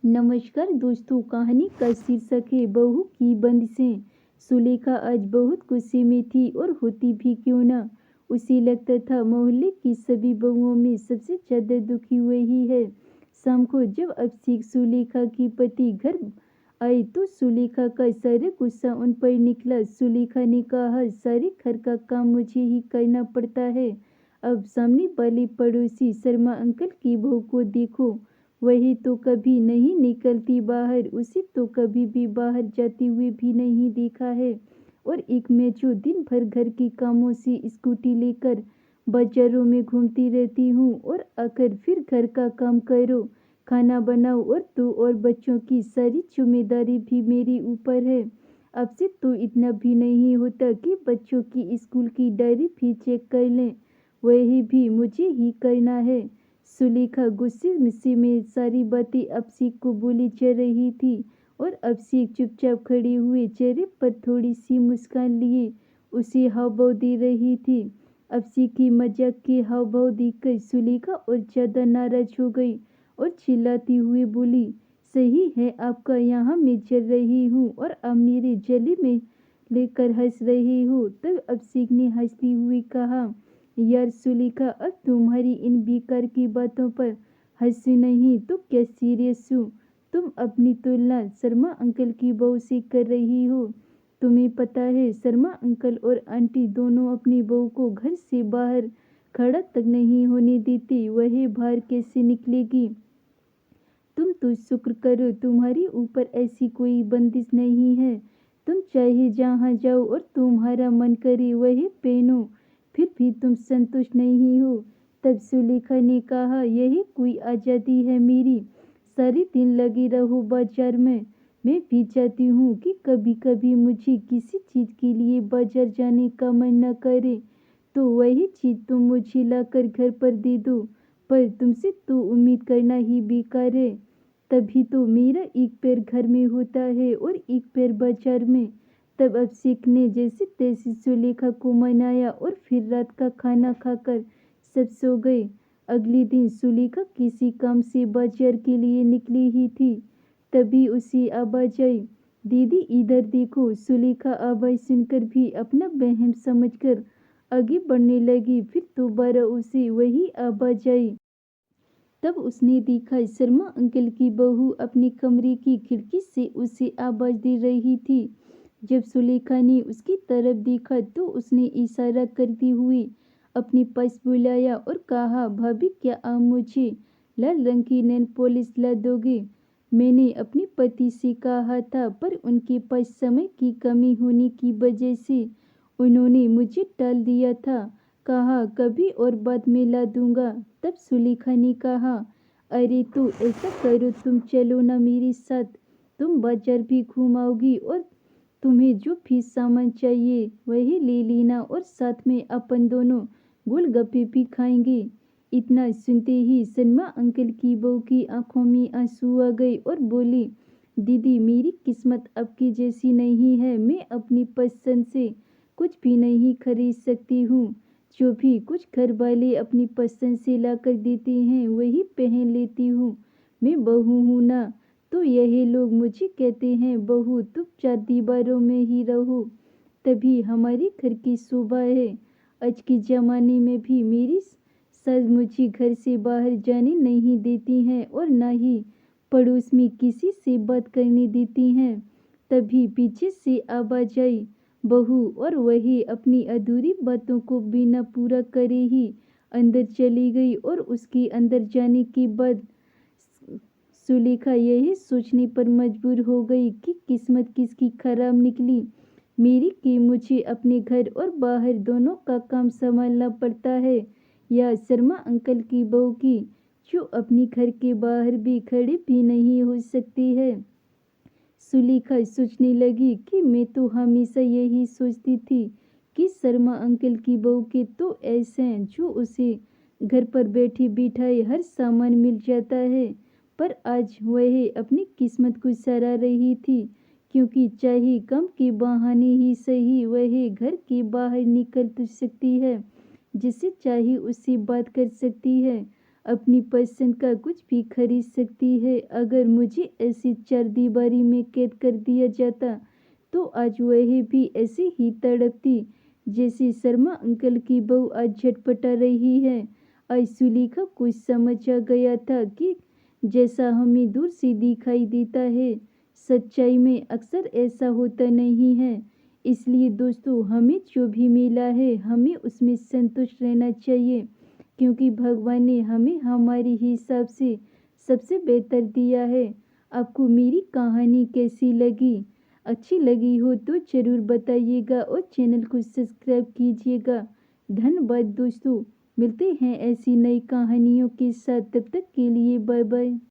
नमस्कार दोस्तों, कहानी का शीर्षक है बहू की बंदिशें। सुलेखा आज बहुत गुस्से में थी और होती भी क्यों ना। उसे लगता था मोहल्ले की सभी बहुओं में सबसे ज्यादा दुखी वही है। शाम को जब अभिषेक सुलेखा की पति घर आए तो सुलेखा का सारा गुस्सा उन पर निकला। सुलेखा ने कहा, सारे घर का काम मुझे ही करना पड़ता है। अब सामने वाले पड़ोसी शर्मा अंकल की बहू को देखो, वही तो कभी नहीं निकलती बाहर, उसे तो कभी भी बाहर जाते हुए भी नहीं देखा है। और एक मैं जो दिन भर घर के कामों से स्कूटी लेकर बाजारों में घूमती रहती हूँ और आकर फिर घर का काम करो, खाना बनाओ और तो और बच्चों की सारी जिम्मेदारी भी मेरे ऊपर है। अब से तो इतना भी नहीं होता कि बच्चों की स्कूल की डायरी भी चेक कर लें, वही भी मुझे ही करना है। सुलेखा गुस्से में सारी बातें अभिषेक को बोली जा रही थी और अभिषेक चुपचाप खड़े हुए चेहरे पर थोड़ी सी मुस्कान लिए उसे हाव भाव दे रही थी। अभिषेक की मजाक के हाव भाव देखकर सुलेखा और ज्यादा नाराज हो गई और चिल्लाती हुए बोली, सही है आपका, यहाँ मैं जल रही हूँ और आप मेरे जले में लेकर हंस रही हो। तब अभिषेक ने हंसते हुए कहा, यार सुलेखा, अब तुम्हारी इन बेकार की बातों पर हंसी नहीं तो क्या सीरियस हूँ। तुम अपनी तुलना शर्मा अंकल की बहू से कर रही हो। तुम्हें पता है शर्मा अंकल और आंटी दोनों अपनी बहू को घर से बाहर खड़ा तक नहीं होने देते, वह बाहर कैसे निकलेगी। तुम तो शुक्र करो तुम्हारे ऊपर ऐसी कोई बंदिश नहीं है। तुम चाहे जहाँ जाओ और तुम्हारा मन करे वही पहनो, फिर भी तुम संतुष्ट नहीं हो। तब सुलेखा ने कहा, यही कोई आज़ादी है मेरी। सारे दिन लगी रहो बाजार में। मैं भी चाहती हूँ कि कभी कभी मुझे किसी चीज़ के लिए बाजार जाने का मन न करे तो वही चीज़ तुम मुझे लाकर घर पर दे दो, पर तुमसे तो उम्मीद करना ही बेकार है। तभी तो मेरा एक पैर घर में होता है और एक पैर बाजार में। तब अभिषेक ने जैसे तैसे सुलेखा को मनाया और फिर रात का खाना खाकर सब सो गए। अगले दिन सुलेखा किसी काम से बाजार के लिए निकली ही थी, तभी उसे आवाज आई, दीदी इधर देखो। सुलेखा आवाज सुनकर भी अपना वहम समझकर आगे बढ़ने लगी। फिर दोबारा उसे वही आवाज आई। तब उसने देखा शर्मा अंकल की बहू अपने कमरे की खिड़की से उसे आवाज दे रही थी। जब सुलेखा ने उसकी तरफ देखा तो उसने इशारा करते हुए अपने पास बुलाया और कहा, भाभी क्या आप मुझे लाल रंग की नेल पॉलिश ला दोगे। मैंने अपने पति से कहा था पर उनके पास समय की कमी होने की वजह से उन्होंने मुझे टाल दिया था। कहा कभी और बाद में ला दूंगा। तब सुलेखा ने कहा, अरे तो ऐसा करो, तुम चलो ना मेरे साथ। तुम बाजार भी घुमाओगी और तुम्हें जो भी सामान चाहिए वही ले लेना और साथ में अपन दोनों गोलगप्पे भी खाएंगे। इतना सुनते ही सलमा अंकल की बहू की आंखों में आंसू आ गए और बोली, दीदी मेरी किस्मत आपकी जैसी नहीं है। मैं अपनी पसंद से कुछ भी नहीं खरीद सकती हूँ। जो भी कुछ घर वाले अपनी पसंद से ला कर देते हैं वही पहन लेती हूँ। मैं बहू हूँ ना, तो यही लोग मुझे कहते हैं, बहू तुम चार दीवारों में ही रहो तभी हमारे घर की शोभा है। आज के ज़माने में भी मेरी सास मुझे घर से बाहर जाने नहीं देती हैं और ना ही पड़ोस में किसी से बात करने देती हैं। तभी पीछे से आवाज आई, बहू, और वही अपनी अधूरी बातों को बिना पूरा करे ही अंदर चली गई। और उसके अंदर जाने के बाद सुलेखा यही सोचने पर मजबूर हो गई कि किस्मत किसकी खराब निकली मेरी कि मुझे अपने घर और बाहर दोनों का काम संभालना पड़ता है, या शर्मा अंकल की बहू की जो अपने घर के बाहर भी खड़ी भी नहीं हो सकती है। सुलेखा सोचने लगी कि मैं तो हमेशा यही सोचती थी कि शर्मा अंकल की बहू के तो ऐसे हैं जो उसे घर पर बैठी बिठाई हर सामान मिल जाता है, पर आज वह अपनी किस्मत को सराह रही थी, क्योंकि चाहे कम के बहाने ही सही वह घर के बाहर निकल तो सकती है, जिससे चाहे उससे बात कर सकती है। अपनी पसंद का कुछ भी खरीद सकती है। अगर मुझे ऐसी चारदीवारी में कैद कर दिया जाता तो आज वह भी ऐसे ही तड़पती जैसे शर्मा अंकल की बहू आज झटपटा रही है। आज सुलेखा को समझ आ गया था कि जैसा हमें दूर से दिखाई देता है, सच्चाई में अक्सर ऐसा होता नहीं है। इसलिए दोस्तों, हमें जो भी मिला है हमें उसमें संतुष्ट रहना चाहिए, क्योंकि भगवान ने हमें हमारे हिसाब से सबसे बेहतर दिया है। आपको मेरी कहानी कैसी लगी? अच्छी लगी हो तो ज़रूर बताइएगा और चैनल को सब्सक्राइब कीजिएगा। धन्यवाद दोस्तों, मिलते हैं ऐसी नई कहानियों के साथ, तब तक के लिए बाय बाय।